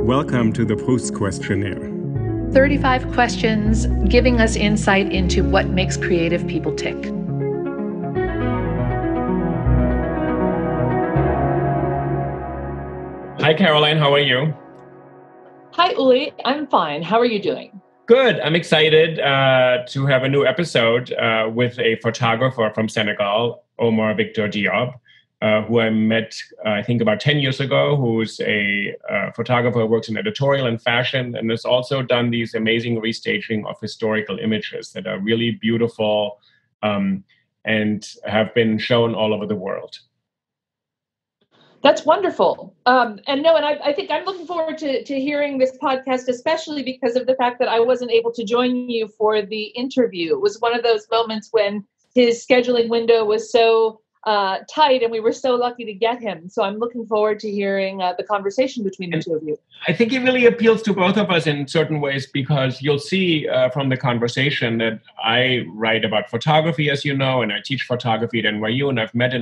Welcome to the PROUST questionnaire. 35 questions giving us insight into what makes creative people tick. Hi, Caroline. How are you? Hi, Uli. I'm fine. How are you doing? Good. I'm excited to have a new episode with a photographer from Senegal, Omar Victor Diop, who I met, I think, about 10 years ago, who's a photographer who works in editorial and fashion, and has also done these amazing restaging of historical images that are really beautiful and have been shown all over the world. That's wonderful. I think I'm looking forward to hearing this podcast, especially because of the fact that I wasn't able to join you for the interview. It was one of those moments when his scheduling window was so tight and we were so lucky to get him. So I'm looking forward to hearing the conversation between the two of you. I think it really appeals to both of us in certain ways, because you'll see from the conversation that I write about photography, as you know, and I teach photography at NYU, and I've met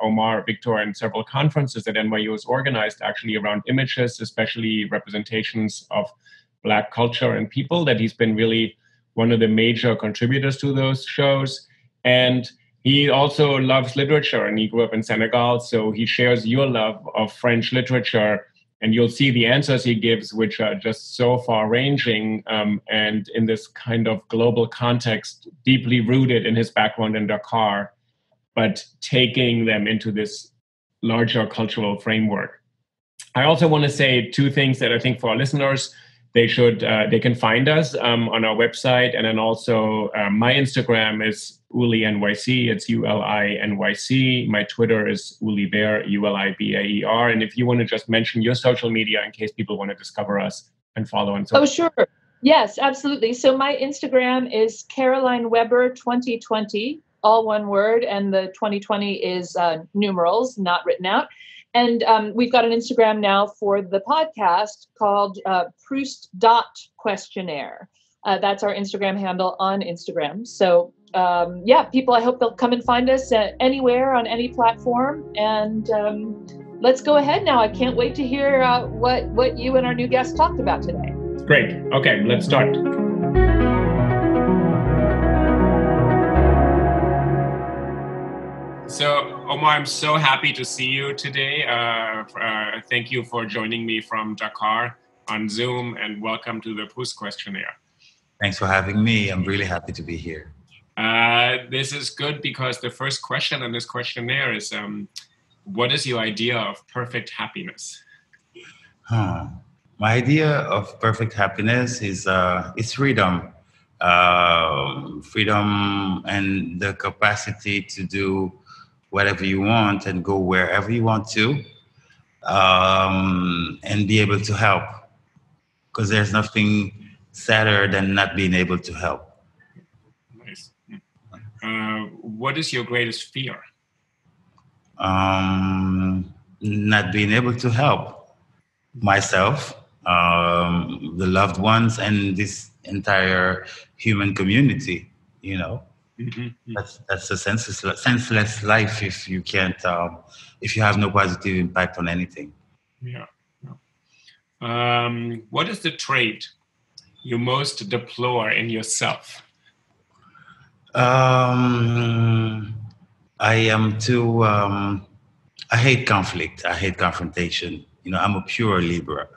Omar Victor in several conferences that NYU has organized actually around images, especially representations of Black culture and people, that he's been really one of the major contributors to those shows. And he also loves literature, and he grew up in Senegal, so he shares your love of French literature, and you'll see the answers he gives, which are just so far-ranging and in this kind of global context, deeply rooted in his background in Dakar, but taking them into this larger cultural framework. I also want to say two things that I think for our listeners, they can find us on our website, and then also my Instagram is Uli NYC. It's ULINYC. My Twitter is Uli Baer, ULIBAER. And if you want to just mention your social media in case people want to discover us and follow and so on. Oh, sure. Yes, absolutely. So my Instagram is Caroline Weber 2020, all one word, and the 2020 is numerals, not written out. And we've got an Instagram now for the podcast called PROUST.questionnaire. That's our Instagram handle on Instagram. So, people, I hope they'll come and find us anywhere on any platform. And let's go ahead now. I can't wait to hear what you and our new guest talked about today. Great. Okay, let's start. So, Omar, I'm so happy to see you today. Thank you for joining me from Dakar on Zoom, and welcome to the PROUST questionnaire. Thanks for having me. I'm really happy to be here. This is good because the first question on this questionnaire is, what is your idea of perfect happiness? My idea of perfect happiness is freedom. Freedom and the capacity to do whatever you want and go wherever you want to, and be able to help. Because there's nothing sadder than not being able to help. Nice. What is your greatest fear? Not being able to help myself, the loved ones, and this entire human community, you know. Mm-hmm. That's a senseless life if you can't, if you have no positive impact on anything. Yeah. What is the trait you most deplore in yourself? I am too. I hate conflict. I hate confrontation. You know, I'm a pure Libra,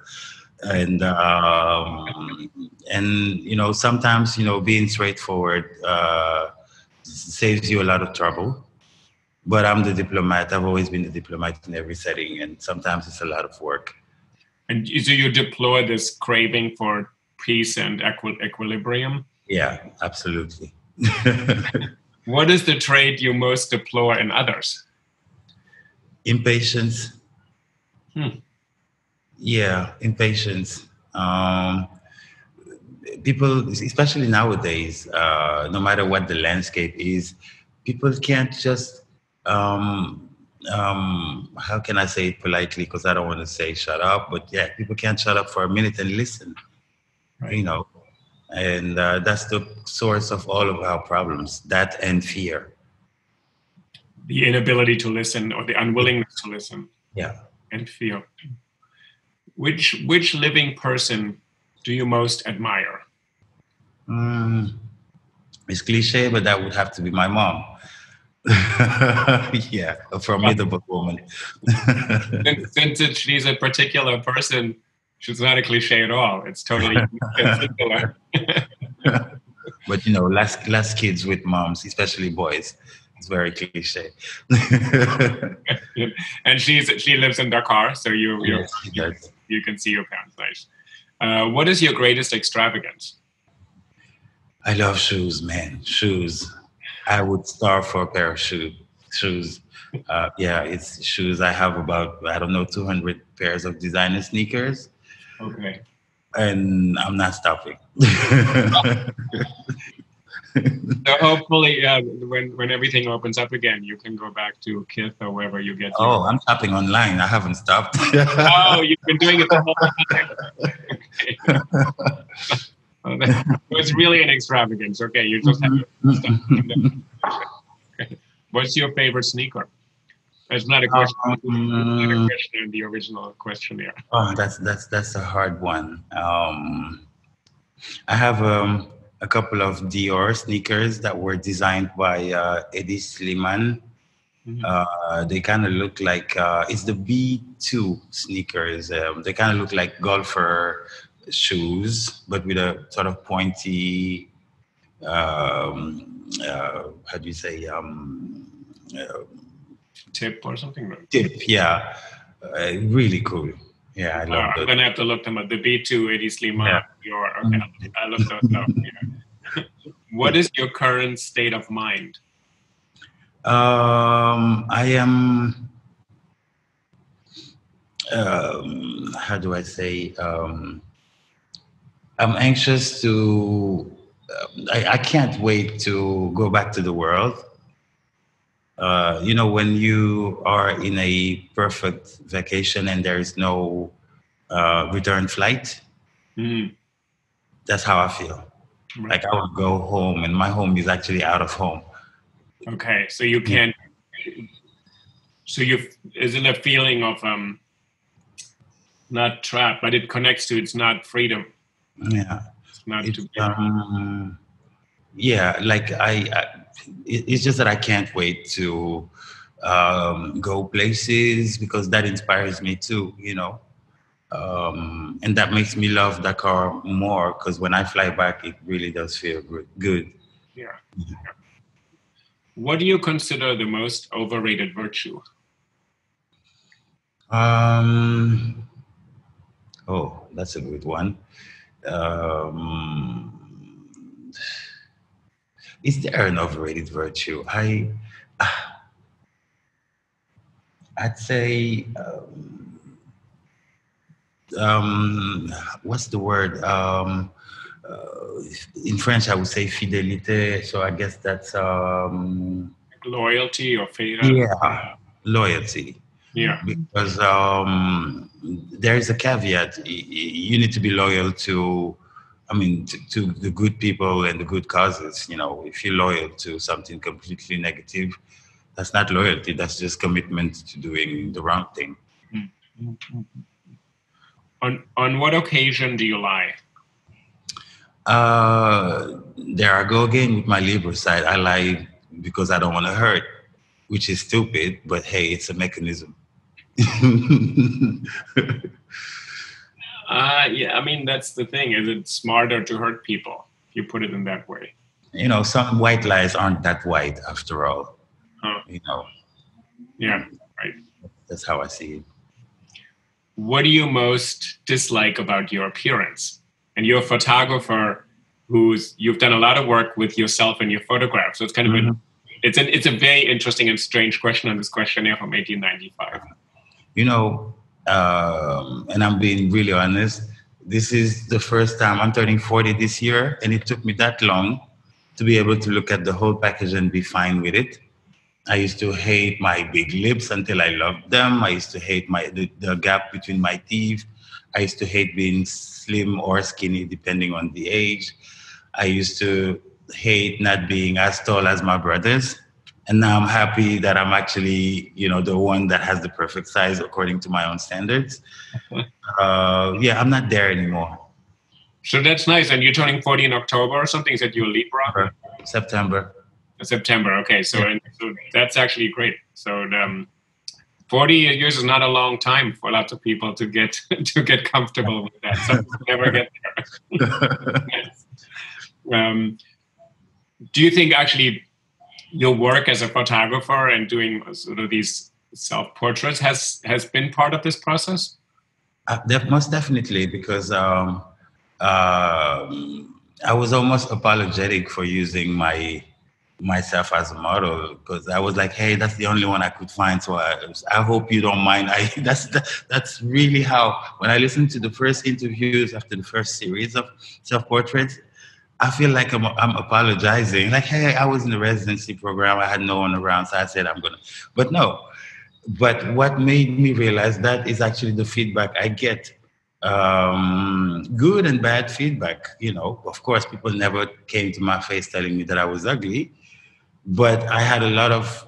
and sometimes being straightforward saves you a lot of trouble. But I'm the diplomat. I've always been the diplomat in every setting, and sometimes it's a lot of work. And so you deplore this craving for peace and equilibrium? Yeah, absolutely. What is the trait you most deplore in others? Impatience. Yeah, impatience. People, especially nowadays, no matter what the landscape is, people can't just, how can I say it politely? Because I don't want to say shut up, but yeah, people can't shut up for a minute and listen, right. And that's the source of all of our problems, that and fear. The inability to listen or the unwillingness to listen. Yeah. And fear. Which living person do you most admire? It's cliche, but that would have to be my mom. Yeah, a formidable woman. Since she's a particular person, she's not a cliche at all. It's totally singular. But less kids with moms, especially boys. It's very cliche. And she lives in Dakar, so you can see your parents. Nice. What is your greatest extravagance? I love shoes, man. Shoes. I would starve for a pair of shoes. Yeah, it's shoes. I have about 200 pairs of designer sneakers. Okay. And I'm not stopping. So hopefully, when everything opens up again, you can go back to Kith or wherever you get. Oh, I'm shopping online. I haven't stopped. Oh, you've been doing it the whole time. Okay. It's really an extravagance. Okay, you just have to stop. What's your favorite sneaker? It's not a question. It's not a question in the original questionnaire. Oh, that's a hard one. I have a couple of Dior sneakers that were designed by Eddie Sliman. They kind of look like it's the B2 sneakers. They kind of look like golfer shoes, but with a sort of pointy. How do you say? Tip or something. Right? Tip, yeah. Really cool. Yeah, I love it. I'm gonna have to look them up. The B2 Eddie Sliman. Yeah. Okay, I looked those up. Yeah. What is your current state of mind? I am. How do I say? I'm anxious to. I can't wait to go back to the world. When you are in a perfect vacation and there is no return flight, that's how I feel. Right. Like I would go home, and my home is actually out of home. Okay, so you can't. So isn't a feeling of not trapped, but it connects to it's not freedom. Yeah. It's not It's, to. yeah, like it's just that I can't wait to go places because that inspires me too, and that makes me love Dakar more because when I fly back, it really does feel good. Yeah. What do you consider the most overrated virtue? Oh, that's a good one. Is there an overrated virtue? I'd say, what's the word? In French, I would say fidélité. So I guess that's Loyalty or faith? yeah, loyalty. Yeah. Because there is a caveat. You need to be loyal to the good people and the good causes. If you're loyal to something completely negative, that's not loyalty. That's just commitment to doing the wrong thing. On what occasion do you lie? There I go again with my Libra side. I lie because I don't want to hurt, which is stupid, but hey, it's a mechanism. Yeah, that's the thing. Is it smarter to hurt people if you put it in that way? Some white lies aren't that white after all. Yeah, right. That's how I see it. What do you most dislike about your appearance? And you're a photographer you've done a lot of work with yourself and your photographs. So it's kind of it's a very interesting and strange question on this questionnaire from 1895. And I'm being really honest, this is the first time I'm turning 40 this year, and it took me that long to be able to look at the whole package and be fine with it. I used to hate my big lips until I loved them. I used to hate the gap between my teeth. I used to hate being slim or skinny, depending on the age. I used to hate not being as tall as my brothers. And now I'm happy that I'm actually, the one that has the perfect size according to my own standards. I'm not there anymore. So that's nice. And you're turning 40 in October or something? Is that your Libra? September. September. Okay. So that's actually great. So 40 years is not a long time for lots of people to get comfortable with that. Some people never get there. Do you think actually your work as a photographer and doing sort of these self-portraits has been part of this process? Most definitely, because I was almost apologetic for using myself as a model, because I was like, hey, that's the only one I could find. So I hope you don't mind. That's really how, when I listened to the first interviews after the first series of self-portraits, I feel like I'm apologizing. Like, hey, I was in the residency program. I had no one around. So I said, but no. But what made me realize that is actually the feedback I get. Good and bad feedback. Of course, people never came to my face telling me that I was ugly, but I had a lot of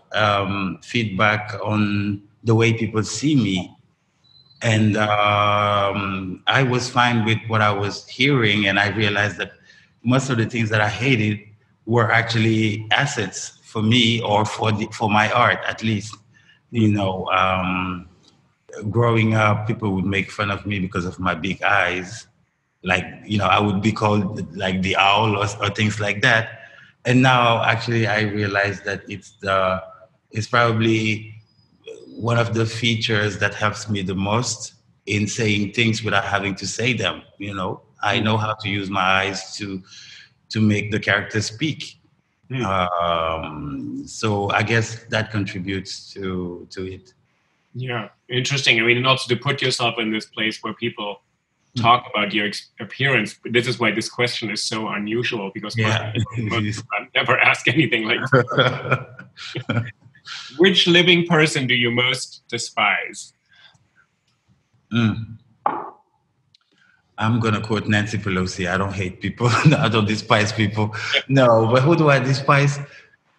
feedback on the way people see me. And I was fine with what I was hearing, and I realized that most of the things that I hated were actually assets for me, or for my art, at least. Growing up, people would make fun of me because of my big eyes. Like, I would be called like the owl or things like that. And now, actually, I realize that it's probably one of the features that helps me the most in saying things without having to say them. I know how to use my eyes to make the character speak. So I guess that contributes to it. Yeah, interesting. I mean, and also to put yourself in this place where people talk about your appearance. This is why this question is so unusual, because most people never ask anything like this. Which living person do you most despise? I'm going to quote Nancy Pelosi. I don't hate people. I don't despise people. No, but who do I despise?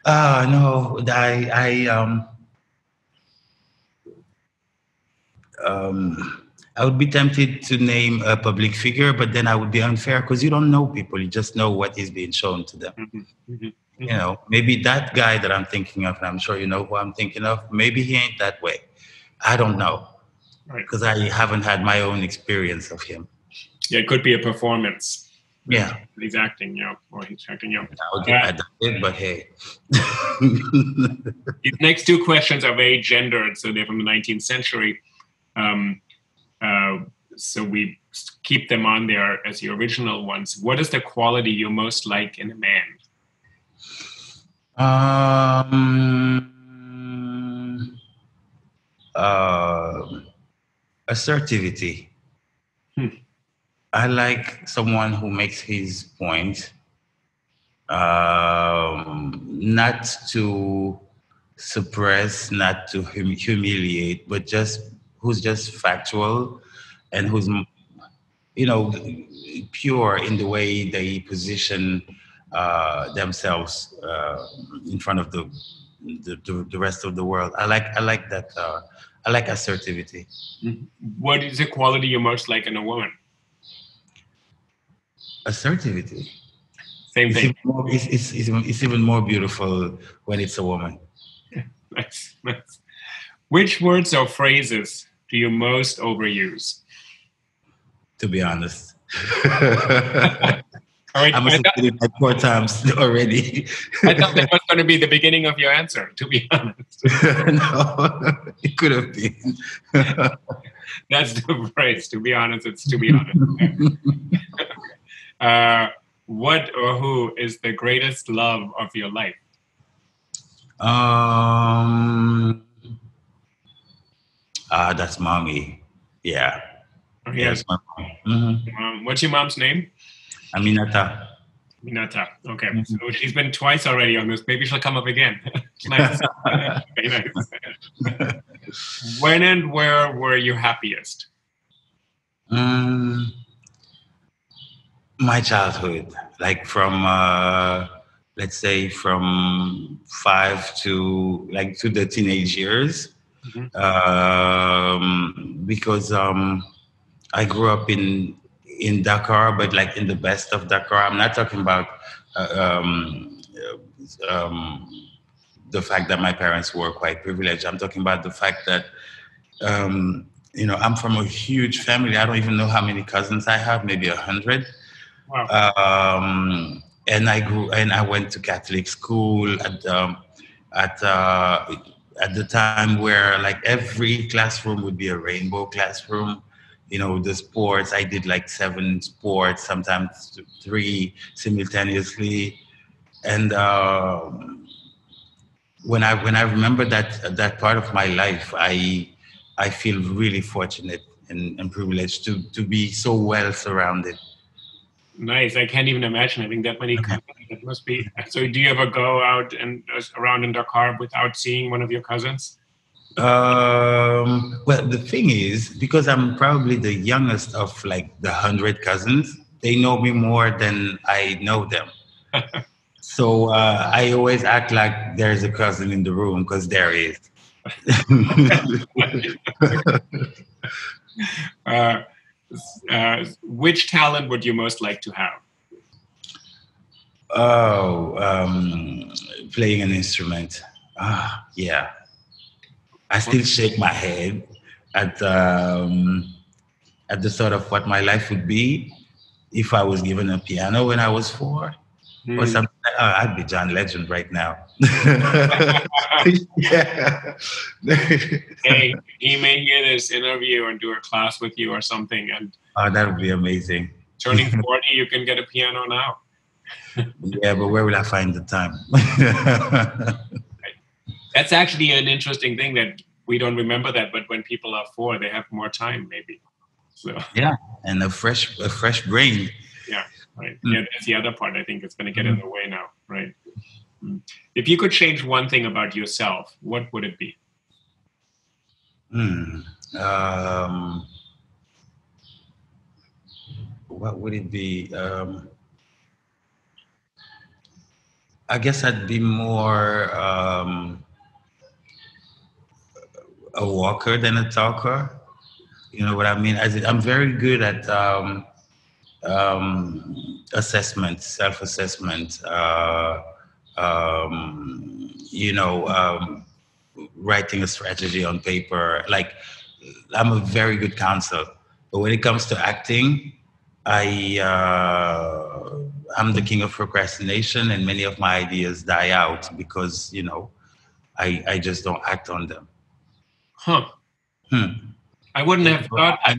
No, I would be tempted to name a public figure, but then I would be unfair, because you don't know people. You just know what is being shown to them. Maybe that guy that I'm thinking of, and I'm sure you know who I'm thinking of, maybe he ain't that way. I don't know, because I haven't had my own experience of him. Yeah, it could be a performance. Yeah. He's acting, or he's acting, I don't it, but hey. These next two questions are very gendered, so they're from the 19th century. So we keep them on there as the original ones. What is the quality you most like in a man? Assertivity. I like someone who makes his point, not to suppress, not to humiliate, but who's just factual, and who's, pure in the way they position themselves in front of the rest of the world. I like that. I like assertivity. What is the quality you most like in a woman? Assertivity. Same thing. It's even more beautiful when it's a woman. Nice. Which words or phrases do you most overuse? To be honest. I must have said it like 4 times already. I thought that was going to be the beginning of your answer, to be honest. No, it could have been. That's the phrase. To be honest, it's to be honest. What or who is the greatest love of your life? That's mommy. Yeah. Oh, yeah. That's my mom. What's your mom's name? Aminata. Okay. So she's been twice already on this. Maybe she'll come up again. Nice. Very nice. When and where were you happiest? My childhood, like from let's say from 5 to the teenage years. Because I grew up in Dakar, but like in the best of Dakar. I'm not talking about the fact that my parents were quite privileged. I'm talking about the fact that I'm from a huge family. I don't even know how many cousins I have, maybe 100. Wow. And I went to Catholic school at the time where like every classroom would be a rainbow classroom. The sports, I did like 7 sports, sometimes 3 simultaneously. And when I remember that part of my life, I feel really fortunate and privileged to be so well surrounded. Nice. I can't even imagine having that many cousins. It must be. So do you ever go out and around in Dakar without seeing one of your cousins? Well, the thing is, because I'm probably the youngest of like the 100 cousins, they know me more than I know them. So I always act like there's a cousin in the room, because there is. Which talent would you most like to have? Playing an instrument. Yeah. I still shake my head at the thought of what my life would be if I was given a piano when I was 4. Or something. I'd be John Legend right now. Yeah. Hey, he may hear this interview and do a class with you or something. And that would be amazing. Turning 40, you can get a piano now. Yeah, but where will I find the time? That's actually an interesting thing that we don't remember that, but when people are 4, they have more time, maybe. So yeah, and a fresh brain. Yeah, right. Yeah, that's the other part. I think it's going to get in the way now, right? If you could change one thing about yourself, what would it be? What would it be? I guess I'd be more a walker than a talker. You know what I mean? I'm very good at assessment, self-assessment, writing a strategy on paper. Like, I'm a very good counselor. But when it comes to acting, I'm the king of procrastination, and many of my ideas die out because, I just don't act on them. I wouldn't have thought. I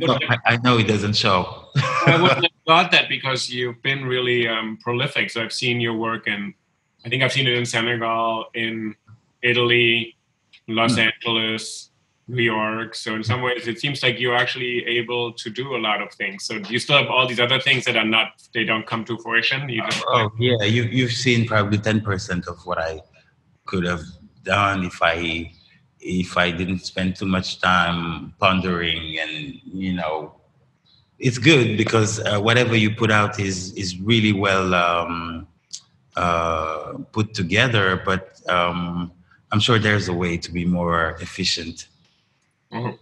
know it doesn't show. I wouldn't have thought that because you've been really prolific. So I've seen your work, and I think I've seen it in Senegal, in Italy, Los Angeles, New York. So in some ways, it seems like you're actually able to do a lot of things. So do you still have all these other things that they don't come to fruition? Yeah, you've seen probably 10% of what I could have done if I didn't spend too much time pondering. And it's good because whatever you put out is really well put together, but I'm sure there's a way to be more efficient. I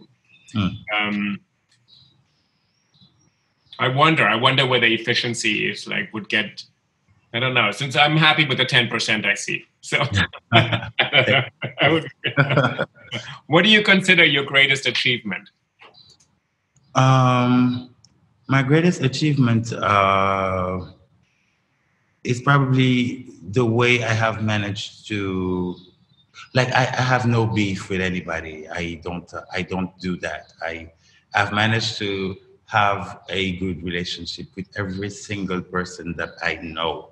wonder whether efficiency is would get, I don't know, since I'm happy with the 10% I see. So what do you consider your greatest achievement? My greatest achievement is probably the way I have managed to, I have no beef with anybody. I don't do that. I've managed to have a good relationship with every single person that I know.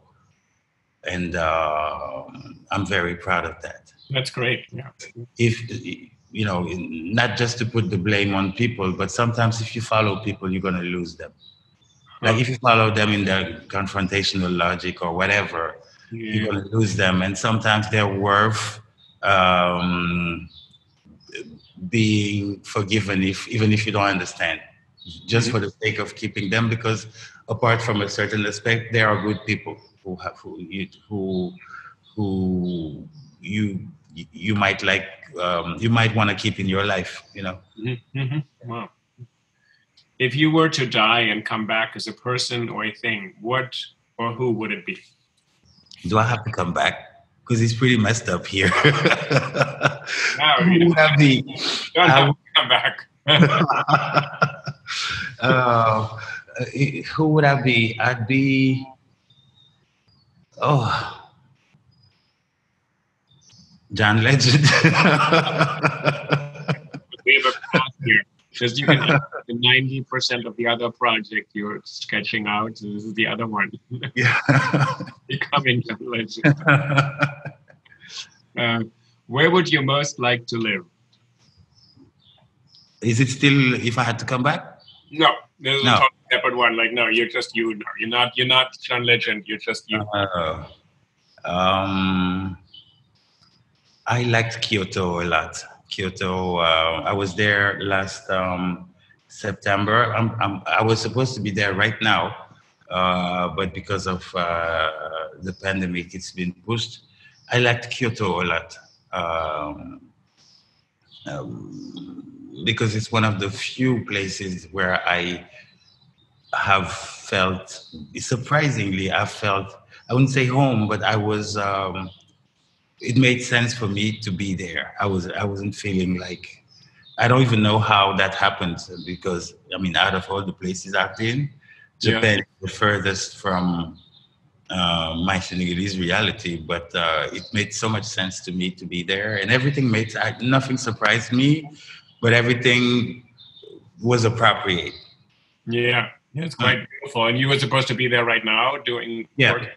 And I'm very proud of that. That's great. Yeah. If, not just to put the blame on people, but sometimes if you follow people, you're going to lose them. Like if you follow them in their confrontational logic or whatever, you're going to lose them. And sometimes they're worth being forgiven even if you don't understand, just for the sake of keeping them, because apart from a certain aspect, they are good people. who you might like, you might want to keep in your life, you know. Mm-hmm. Mm-hmm. Wow. If you were to die and come back as a person or a thing, what or who would it be? Do I have to come back? Because it's pretty messed up here. No, Who would I be? Don't have to come back. Who would I be? I'd be, John Legend. We have a path here. Because you can have 90% of the other project you're sketching out. So this is the other one. Yeah. Becoming John Legend. Where would you most like to live? Is it still if I had to come back? No, there's No. a totally separate one. Like, no, you're just you. No, you're not John Legend. You're just you. I liked Kyoto a lot. Kyoto. I was there last September. I was supposed to be there right now, but because of the pandemic, it's been pushed. I liked Kyoto a lot. Because it's one of the few places where I have felt, surprisingly, I wouldn't say home, but I was, it made sense for me to be there. I wasn't feeling like, I don't even know how that happened, because, I mean, out of all the places I've been, Japan is the furthest from my Senegalese reality, but it made so much sense to me to be there, and everything nothing surprised me, but everything was appropriate. Yeah, it's quite beautiful. And you were supposed to be there right now doing work.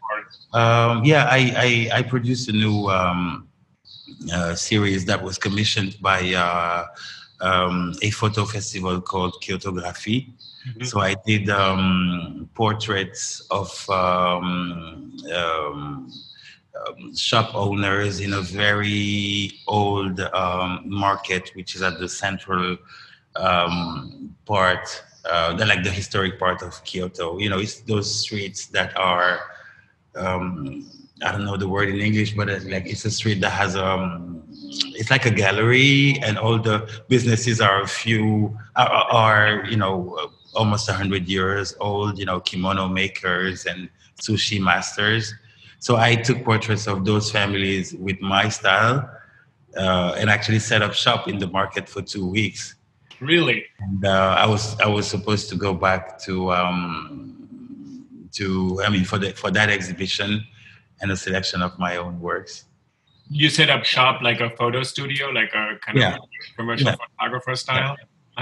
I produced a new series that was commissioned by a photo festival called Kyotography. Mm-hmm. So I did portraits of shop owners in a very old market, which is at the central part, like the historic part of Kyoto. You know, it's those streets that are, I don't know the word in English, but it's a street that has it's like a gallery, and all the businesses are almost 100 years old. You know, kimono makers and sushi masters. So I took portraits of those families with my style, and actually set up shop in the market for 2 weeks. Really? And I was supposed to go back for that exhibition and a selection of my own works. You set up shop like a photo studio, like a kind of commercial photographer style?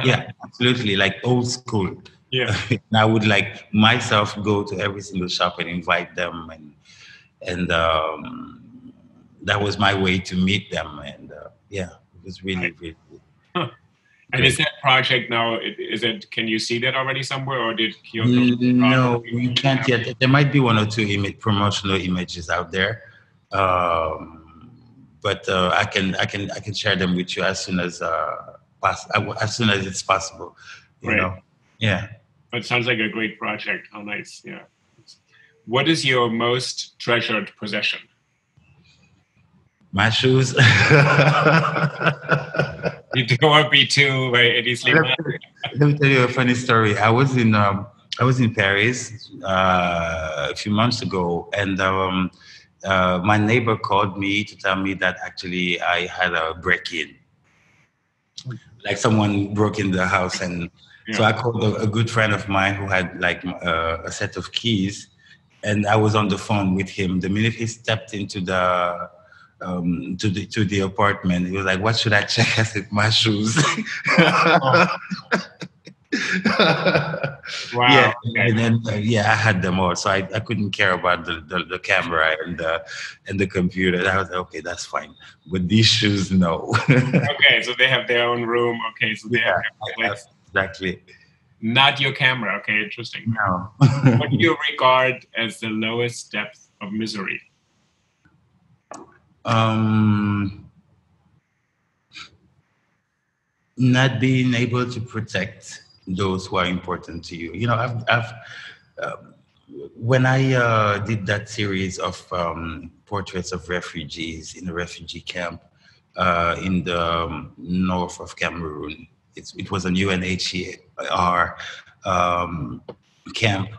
Yeah, absolutely, like old school. Yeah. And I would like myself go to every single shop and invite them, and that was my way to meet them, and it was really, really good. Huh. And is that project now, can you see that already somewhere, or did Kyoto? No, you can't yet. There might be 1 or 2 promotional images out there, but I can share them with you as soon as it's possible. You know? Yeah. It sounds like a great project. How nice. Yeah. What is your most treasured possession? My shoes. You don't want to be too easily. Let me tell you a funny story. I was in Paris a few months ago, and my neighbor called me to tell me that actually I had a break-in. Like someone broke in the house, and so I called a good friend of mine who had like a set of keys, and I was on the phone with him. The minute he stepped into the apartment, he was like, "What should I check?" I said, "My shoes." Wow. Yeah, okay. and then I had them all, so I couldn't care about the camera and the computer. I was like, okay, that's fine, but these shoes, no. Okay, so they have their own room. Okay, so they have exactly. Not your camera. Okay, interesting. No. What do you regard as the lowest depth of misery? Not being able to protect those who are important to you. You know, when I did that series of portraits of refugees in a refugee camp in the north of Cameroon, it was a UNHCR camp.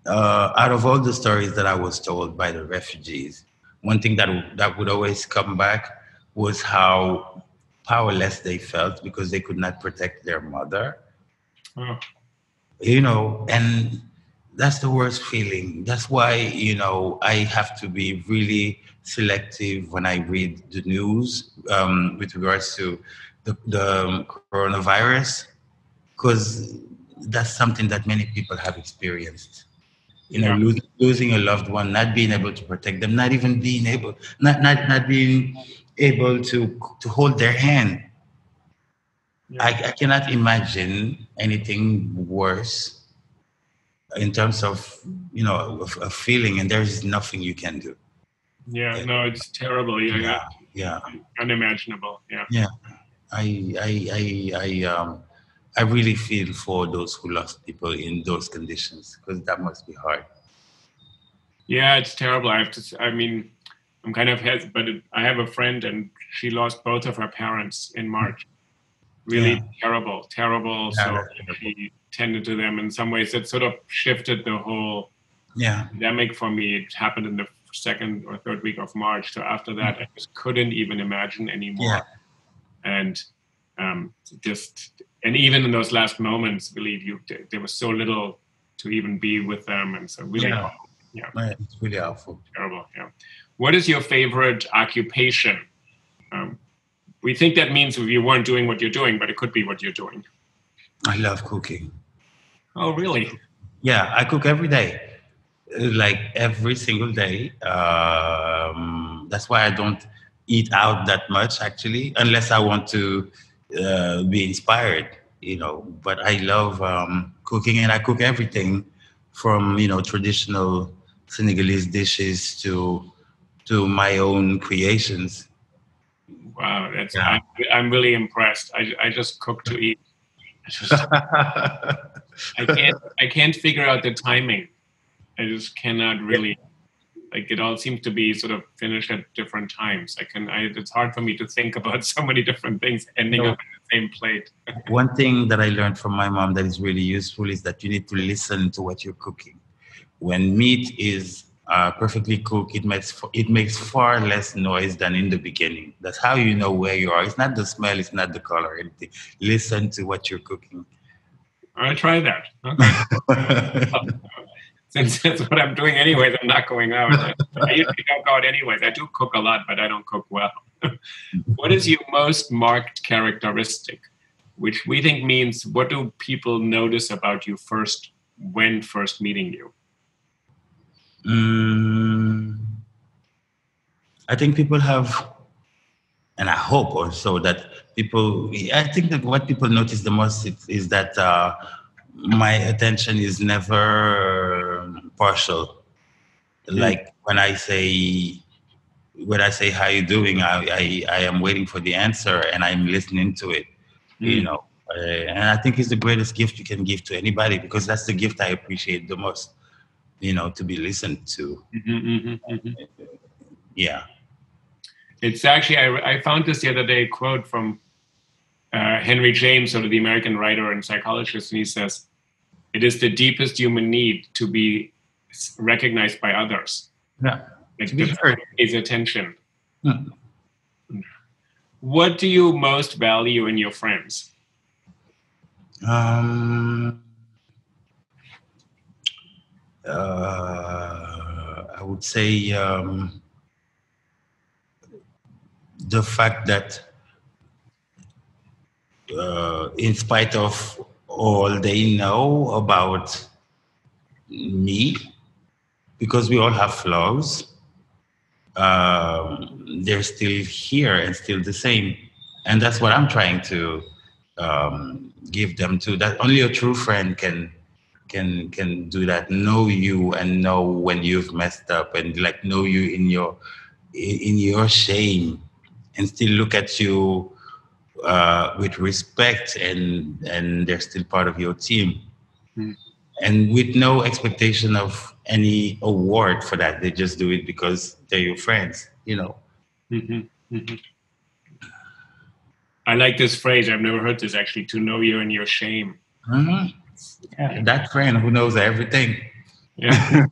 Out of all the stories that I was told by the refugees, one thing that would always come back was how powerless they felt because they could not protect their mother. Oh. And that's the worst feeling. That's why, I have to be really selective when I read the news with regards to the coronavirus, because that's something that many people have experienced. Losing a loved one, not being able to protect them, not even being able, not being able to hold their hand. Yeah. I cannot imagine anything worse in terms of, a feeling, and there's nothing you can do. Yeah, no, it's terrible. Yeah. Unimaginable. Yeah. Yeah. I really feel for those who lost people in those conditions, because that must be hard. Yeah, it's terrible. I'm kind of but I have a friend, and she lost both of her parents in March. Really terrible. Yeah, so she tended to them in some ways. It sort of shifted the whole pandemic for me. It happened in the second or third week of March. So after that, I just couldn't even imagine anymore. Yeah. And even in those last moments, believe you, there was so little to even be with them, and so really, it's really awful. Terrible. Yeah. What is your favorite occupation? We think that means if you weren't doing what you're doing, but it could be what you're doing. I love cooking. Oh, really? Yeah, I cook every day, like every single day. That's why I don't eat out that much, actually, unless I want to be inspired, But I love cooking, and I cook everything from, traditional Senegalese dishes to my own creations. Wow, I'm really impressed. I just cook to eat. I can't figure out the timing. I just cannot really. Like, it all seems to be sort of finished at different times. It's hard for me to think about so many different things ending up in the same plate. One thing that I learned from my mom that is really useful is that you need to listen to what you're cooking. When meat is perfectly cooked, it makes far less noise than in the beginning. That's how you know where you are. It's not the smell, it's not the color, anything. Listen to what you're cooking. I'll try that. Okay. Since that's what I'm doing anyways, I'm not going out. I usually don't go out anyways. I do cook a lot, but I don't cook well. What is your most marked characteristic? Which we think means, what do people notice about you when first meeting you? I think people have, and I hope also that I think that what people notice the most is that my attention is never partial. Like when I say how you doing, I am waiting for the answer and I'm listening to it. And I think it's the greatest gift you can give to anybody, because that's the gift I appreciate the most. To be listened to. Yeah. It's actually, I found this the other day, a quote from Henry James, sort of the American writer and psychologist, and he says, "It is the deepest human need to be recognized by others." Yeah. Like, to be heard. His attention. What do you most value in your friends? I would say the fact that in spite of all they know about me, because we all have flaws, they're still here and still the same. And that's what I'm trying to give them to. That only a true friend can do that. Know you and know when you've messed up, and like know you in your shame, and still look at you with respect, and they're still part of your team. And with no expectation of any award for that. They just do it because they're your friends, you know. Mm-hmm. Mm-hmm. I like this phrase. I've never heard this actually. To know you in your shame. Mm-hmm. Yeah, that friend who knows everything. Yeah.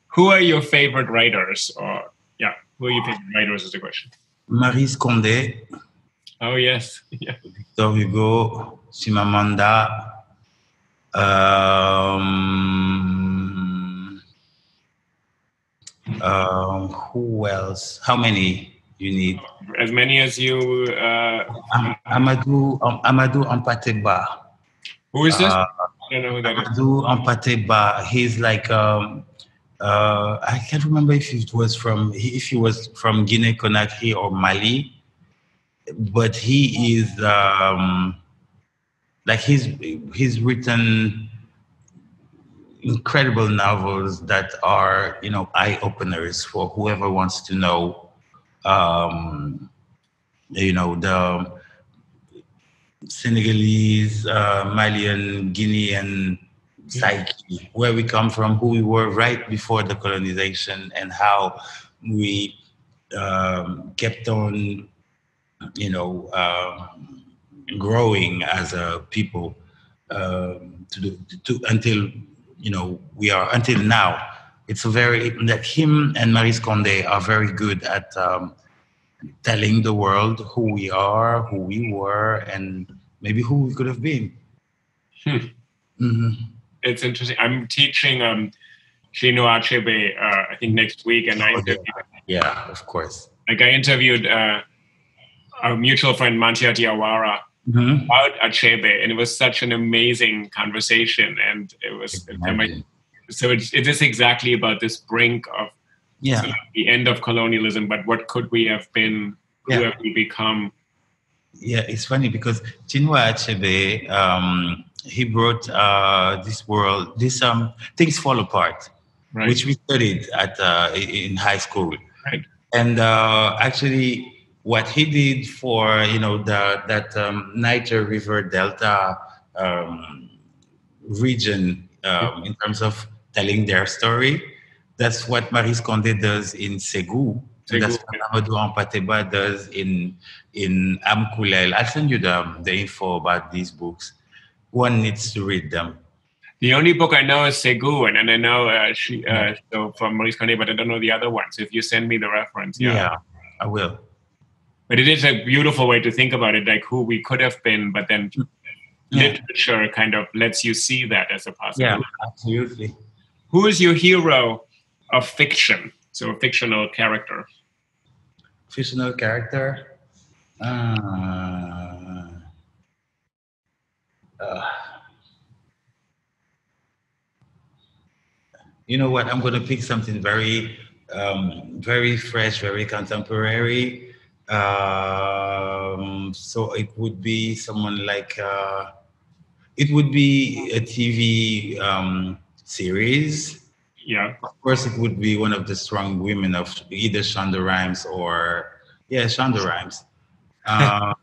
Who are your favorite writers? Or who are your favorite writers is the question. Maryse Condé. Oh yes. Yeah. Victor Hugo, Chimamanda. Who else? How many you need? As many as you. Amadou Ampateba. Who is this? I don't know who that is. Amadou Ampateba. He's like I can't remember if he was from Guinea Conakry or Mali, but he is like he's written incredible novels that are, you know, eye openers for whoever wants to know, you know, the Senegalese, Malian, Guinean psyche, where we come from, who we were right before the colonization, and how we kept on, you know, growing as a people until, you know, we are until now. It's a very, that him and Maryse Condé are very good at telling the world who we are, who we were, and maybe who we could have been. Mm-hmm. It's interesting. I'm teaching Chinua Achebe, I think next week, and I interviewed. Yeah, of course. Like I interviewed our mutual friend Mantia Diawara about Achebe, and it was such an amazing conversation. And it was so it is exactly about this brink of sort of the end of colonialism, but what could we have been? Who have we become? Yeah, it's funny because Chinua Achebe, he brought this Things Fall Apart, right, which we studied at in high school. Right. And actually, what he did for, you know, that Niger River Delta region in terms of telling their story, that's what Maryse Condé does in Ségou. And that's what Amadou Ampateba does in Amkoulel. I'll send you the info about these books. One needs to read them. The only book I know is Ségou, and I know so from Maryse Condé, but I don't know the other one. So if you send me the reference, yeah, I will. But it is a beautiful way to think about it, like who we could have been, but then literature kind of lets you see that as a possibility. Yeah, absolutely. Who is your hero of fiction? So a fictional character. Fictional character? You know what? I'm going to pick something very, very fresh, very contemporary. So it would be someone like, it would be a TV series. Yeah. Of course, it would be one of the strong women of either Shonda Rhimes or, Shonda Rhimes. I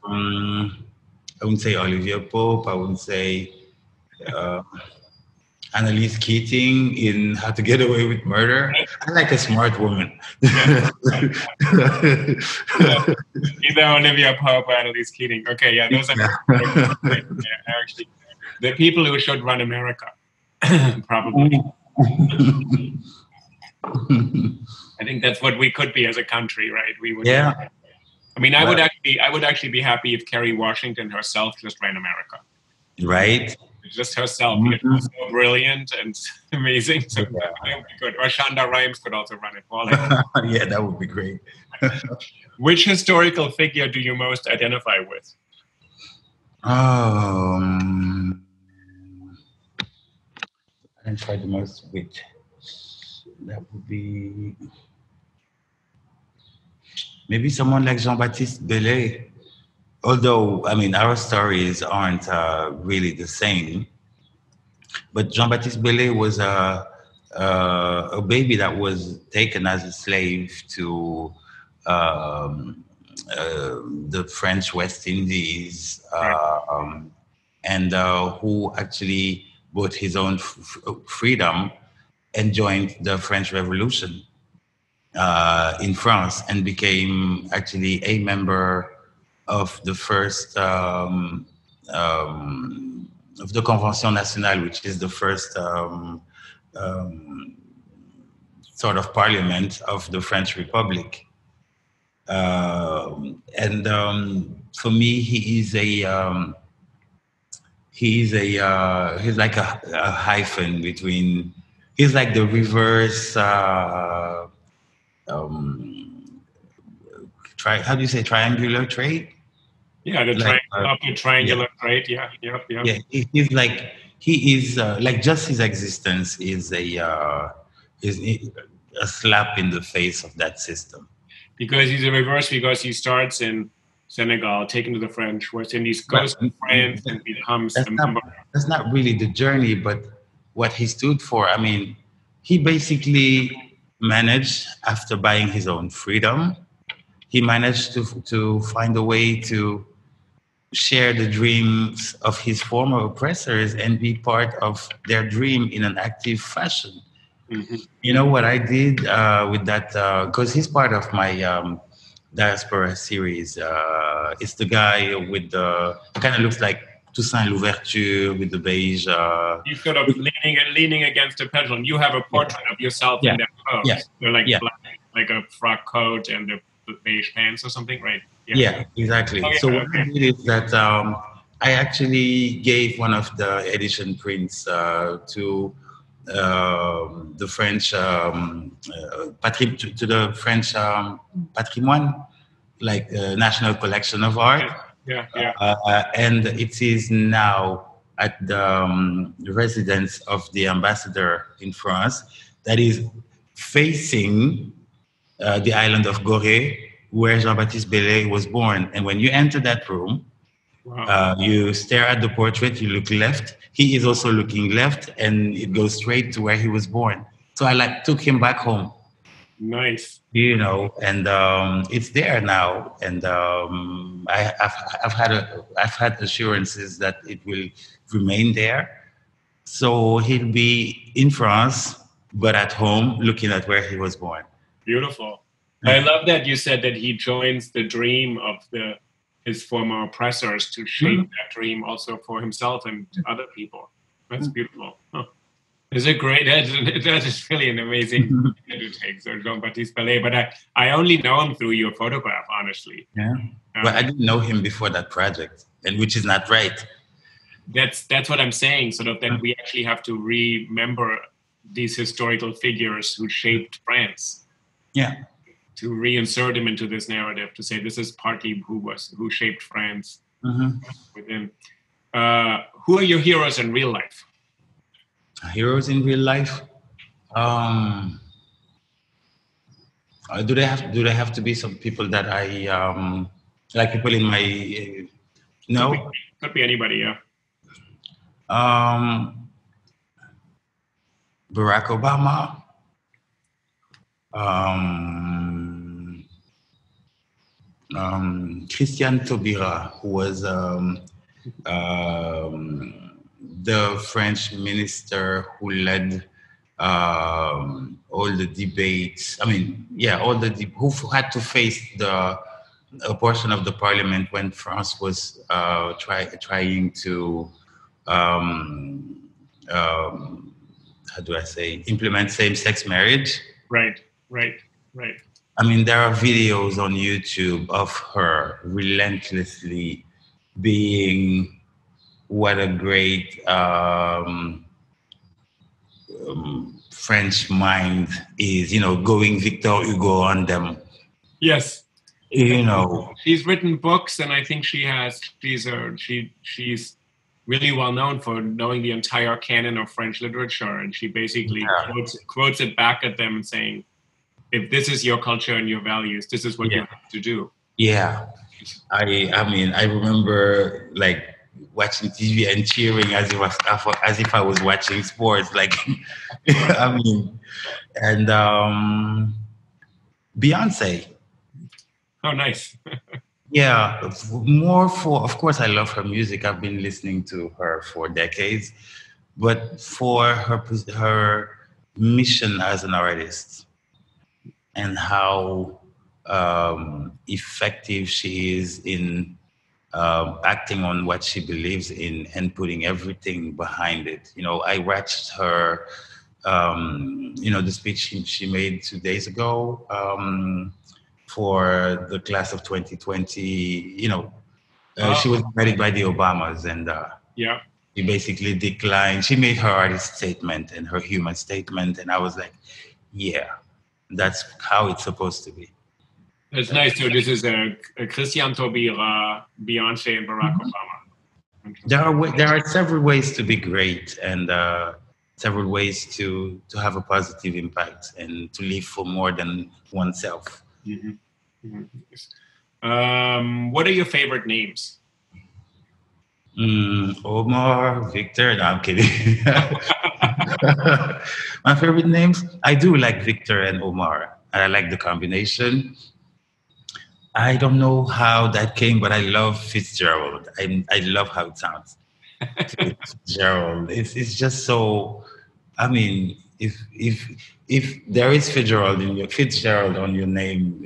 wouldn't say Olivia Pope. I wouldn't say Annalise Keating in How to Get Away with Murder. I like a smart woman. Either Olivia Pope or Annalise Keating. Okay, yeah, those are actually the people who should run America, probably. I think that's what we could be as a country, right? We would. Yeah. I mean, I would actually be happy if Kerry Washington herself just ran America. Right. Just herself. Mm-hmm. So brilliant and amazing. So that would be good. Or Shonda Rhimes could also run it. Yeah, that would be great. Which historical figure do you most identify with? Identify the most with. That would be maybe someone like Jean-Baptiste Bellay. Although, I mean, our stories aren't really the same. But Jean-Baptiste Bellay was a baby that was taken as a slave to the French West Indies, and who actually bought his own freedom and joined the French Revolution in France and became actually a member of the first of the Convention Nationale, which is the first sort of parliament of the French Republic. And for me, he's like a hyphen between. He's like the reverse. How do you say triangular trait? Yeah, the triangular trait. Yeah. Yeah, he's like he is like just his existence is a slap in the face of that system. Because he's a reverse, because he starts in Senegal, taken to the French West Indies, goes to France and becomes a member. That's not really the journey, but what he stood for. I mean, he basically managed, after buying his own freedom, he managed to find a way to share the dreams of his former oppressors and be part of their dream in an active fashion. Mm-hmm. You know what I did with that? Because he's part of my diaspora series. It's the guy with the kind of looks like Toussaint Louverture with the beige. He's sort of leaning against a pendulum. You have a portrait of yourself in that pose. Yeah. They're like like a frock coat and the beige pants or something, right? Yeah, exactly. Okay, so what I did is that I actually gave one of the edition prints to the French to the French patrimoine, like National Collection of Art. And it is now at the residence of the ambassador in France, that is facing the island of Youre, where Jean-Baptiste Bellay was born. And when you enter that room, you stare at the portrait, you look left. He is also looking left, and it goes straight to where he was born. So I took him back home. Nice. You know, and it's there now. And I've had assurances that it will remain there. So he'll be in France, but at home, looking at where he was born. Beautiful. I love that you said that he joins the dream of his former oppressors to shape that dream also for himself and other people. That's beautiful. Huh. It's a great, that is really an amazing thing to take. So Jean-Baptiste Bellay, but I only know him through your photograph, honestly. Yeah, but I didn't know him before that project, and which is not right. That's what I'm saying, sort of that we actually have to remember these historical figures who shaped France. Yeah. To reinsert him into this narrative, to say this is partly who shaped France within. Who are your heroes in real life? Heroes in real life? Do they have to be some people that I like, people in my no? Could be anybody, yeah. Barack Obama. Christian Taubira, who was the French minister who led all the debates. I mean, who had to face a portion of the parliament when France was trying to how do I say, implement same-sex marriage. Right. I mean, there are videos on YouTube of her relentlessly being what a great French mind is, you know, going Victor Hugo on them. Yes. You know. She's written books, and I think she's really well known for knowing the entire canon of French literature, and she basically quotes it back at them and saying, if this is your culture and your values, this is what you have to do. Yeah. I mean, I remember like watching TV and cheering as if I was watching sports. Like, I mean, and Beyonce. Oh, nice. Yeah, more for, of course, I love her music. I've been listening to her for decades. but for her mission as an artist and how effective she is in acting on what she believes in and putting everything behind it. I watched her, the speech she made 2 days ago for the class of 2020. She was invited by the Obamas, and she basically declined. She made her artist statement and her human statement, and I was like, yeah, that's how it's supposed to be. That's nice. So this is a Christian Taubira, Beyonce, and Barack Obama. There are several ways to be great, and several ways to have a positive impact and to live for more than oneself. Mm-hmm. Mm-hmm. What are your favorite names? Omar, Victor. No, I'm kidding. My favorite names? I do like Victor and Omar. I like the combination. I don't know how that came, but I love Fitzgerald. I love how it sounds. Fitzgerald. It's just so. I mean, if there is Fitzgerald on your name,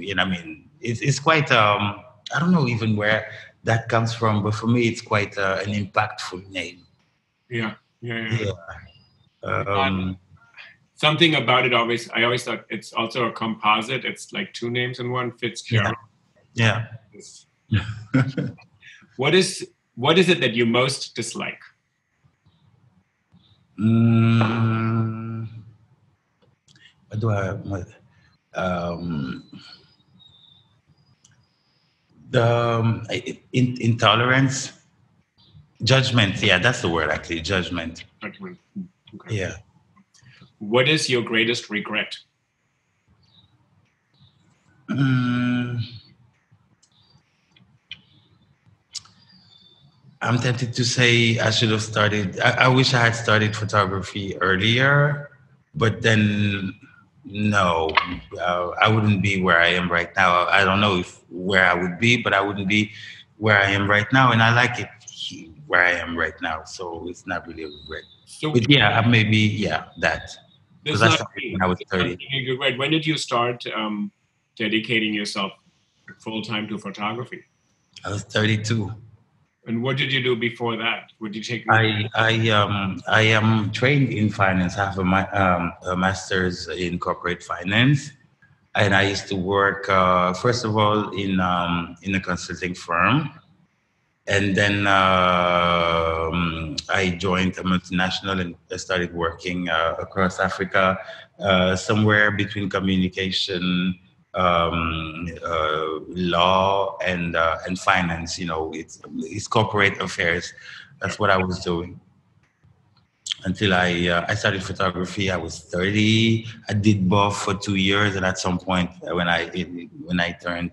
it's quite. I don't know even where that comes from, but for me, it's quite an impactful name. Yeah. Something about it I always thought it's also a composite. It's like two names in one. Fitzgerald. Yeah. What is it that you most dislike? What do I? Intolerance, judgment. Yeah, that's the word actually. Judgment. Okay. Yeah. What is your greatest regret? I'm tempted to say I should have started. I wish I had started photography earlier, but then no, I wouldn't be where I am right now. I don't know where I would be, but I wouldn't be where I am right now, and I like it where I am right now. So it's not really a regret. But yeah, maybe that. Because I started when I was 30. When did you start dedicating yourself full time to photography? I was 32. And what did you do before that? What did you take? I am trained in finance. I have a master's in corporate finance, and I used to work first of all in a consulting firm, and then I joined a multinational and I started working across Africa, somewhere between communication, law and finance. It's corporate affairs. That's what I was doing until I started photography. I was 30. I did both for 2 years, and at some point when I turned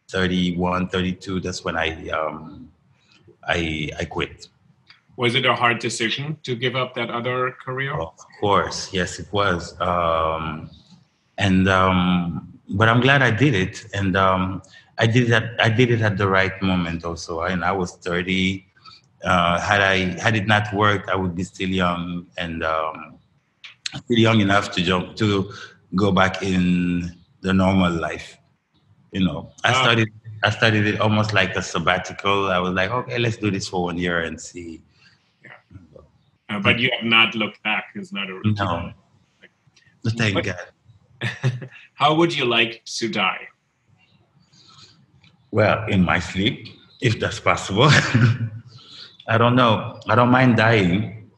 31, 32, that's when I quit. Was it a hard decision to give up that other career? Of course, yes, it was. But I'm glad I did it, and I did it at the right moment also. And I was 30. Had it not worked, I would be still young and still young enough to go back in the normal life. I started it almost like a sabbatical. I was like, okay, let's do this for 1 year and see. Yeah. But you have not looked back. It's not a routine. No. Thank God. How would you like to die? Well, in my sleep, if that's possible. I don't know. I don't mind dying.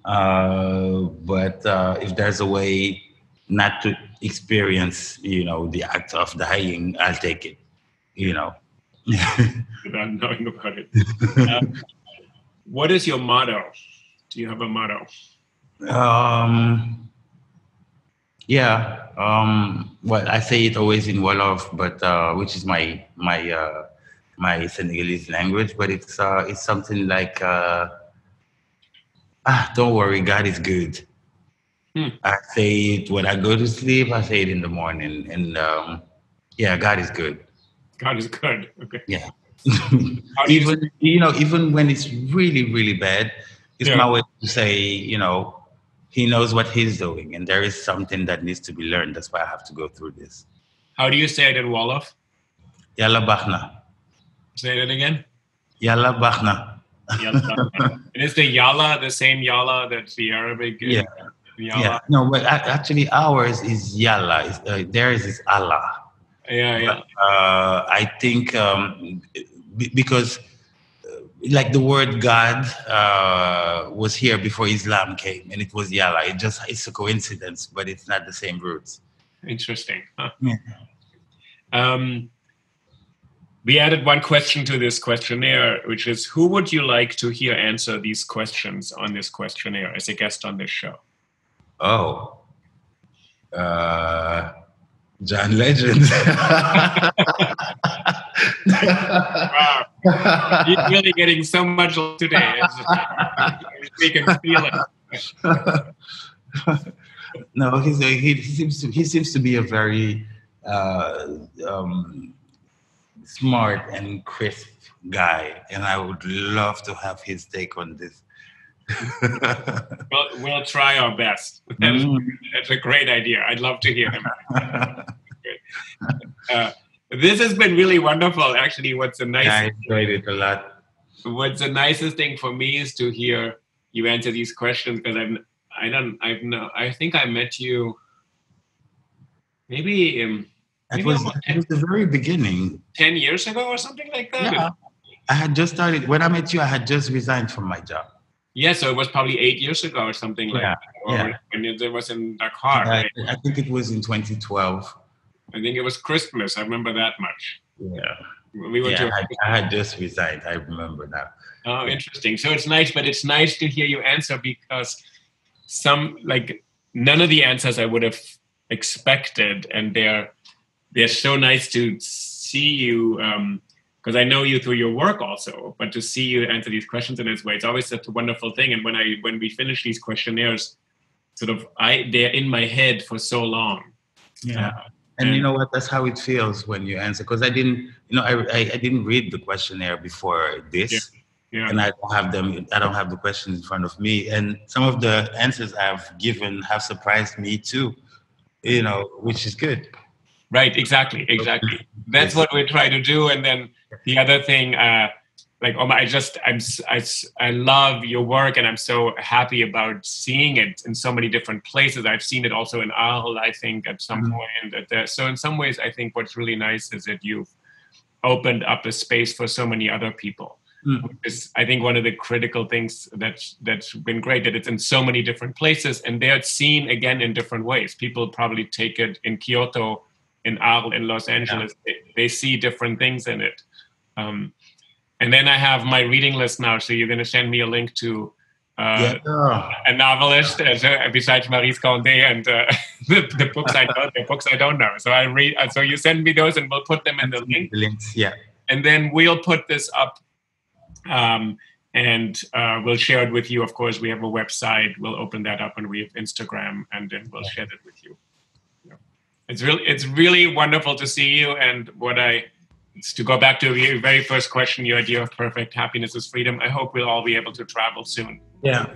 But if there's a way not to experience, the act of dying, I'll take it, Without knowing about it. What is your motto? Do you have a motto? Well, I say it always in Wolof, but which is my Senegalese language, but it's something like don't worry, God is good. I say it when I go to sleep. I say it in the morning, and God is good. God is good. Okay. Yeah. Even when it's really, really bad, It's my way to say, he knows what he's doing, and there is something that needs to be learned. That's why I have to go through this. How do you say it in Wolof? Yalla Bakhna. Say it again. Yalla Bakhna. And is the Yalla the same Yalla that the Arabic is? Yeah. Yeah. No, but actually ours is Yalla. Theirs is Allah. Yeah. But, I think because like the word God was here before Islam came, and it was Yalla. It's a coincidence, but it's not the same roots. Interesting. Huh? Yeah. We added one question to this questionnaire, which is, who would you like to hear answer these questions on this questionnaire as a guest on this show? Oh, John Legend. Wow. He's really getting so much today. We can feel it. No, he seems to be a very smart and crisp guy, and I would love to have his take on this. We'll try our best. That's a great idea. I'd love to hear him. This has been really wonderful. Actually, I enjoyed it a lot. What's the nicest thing for me is to hear you answer these questions, because I think I met you maybe it was the very beginning. 10 years ago or something like that? Yeah. I had just started. When I met you, I had just resigned from my job. Yeah, so it was probably 8 years ago or something like that. Or when it was in Dakar. Right? I think it was in 2012. I think it was Christmas. I remember that much. Yeah. We were I had just resigned. I remember that. Oh, interesting. So it's nice, but it's nice to hear you answer, because none of the answers I would have expected, and they're so nice to see you, because I know you through your work also, but to see you answer these questions in this way, it's always such a wonderful thing. And when we finish these questionnaires, they're in my head for so long. Yeah. And you know what? That's how it feels when you answer. Because I didn't read the questionnaire before this, and I don't have the questions in front of me. And some of the answers I've given have surprised me too. Which is good. Right. Exactly. That's what we try to do. And then the other thing, Omar, I love your work, and I'm so happy about seeing it in so many different places. I've seen it also in Arles, I think, at some point. So in some ways, I think what's really nice is that you've opened up a space for so many other people. Which is, I think, one of the critical things that's been great, that it's in so many different places, and they're seen again in different ways. People probably take it in Kyoto, in Arles, in Los Angeles. They see different things in it. And then I have my reading list now, so you're going to send me a link to a novelist besides Maryse Condé, and the books I know, the books I don't know. So I read. So you send me those, and we'll put them in the link. The links, yeah. And then we'll put this up, and we'll share it with you. Of course, we have a website. We'll open that up, and we have Instagram, and then we'll share it with you. It's really wonderful to see you, and to go back to your very first question, your idea of perfect happiness is freedom. I hope we'll all be able to travel soon. Yeah.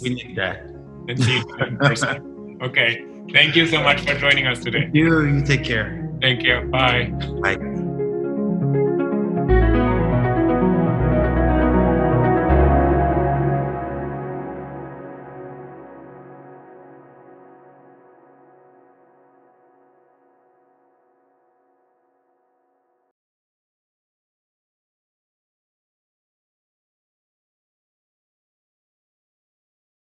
We need that. And see you in person. Okay. Thank you so much for joining us today. You take care. Thank you. Bye. Bye.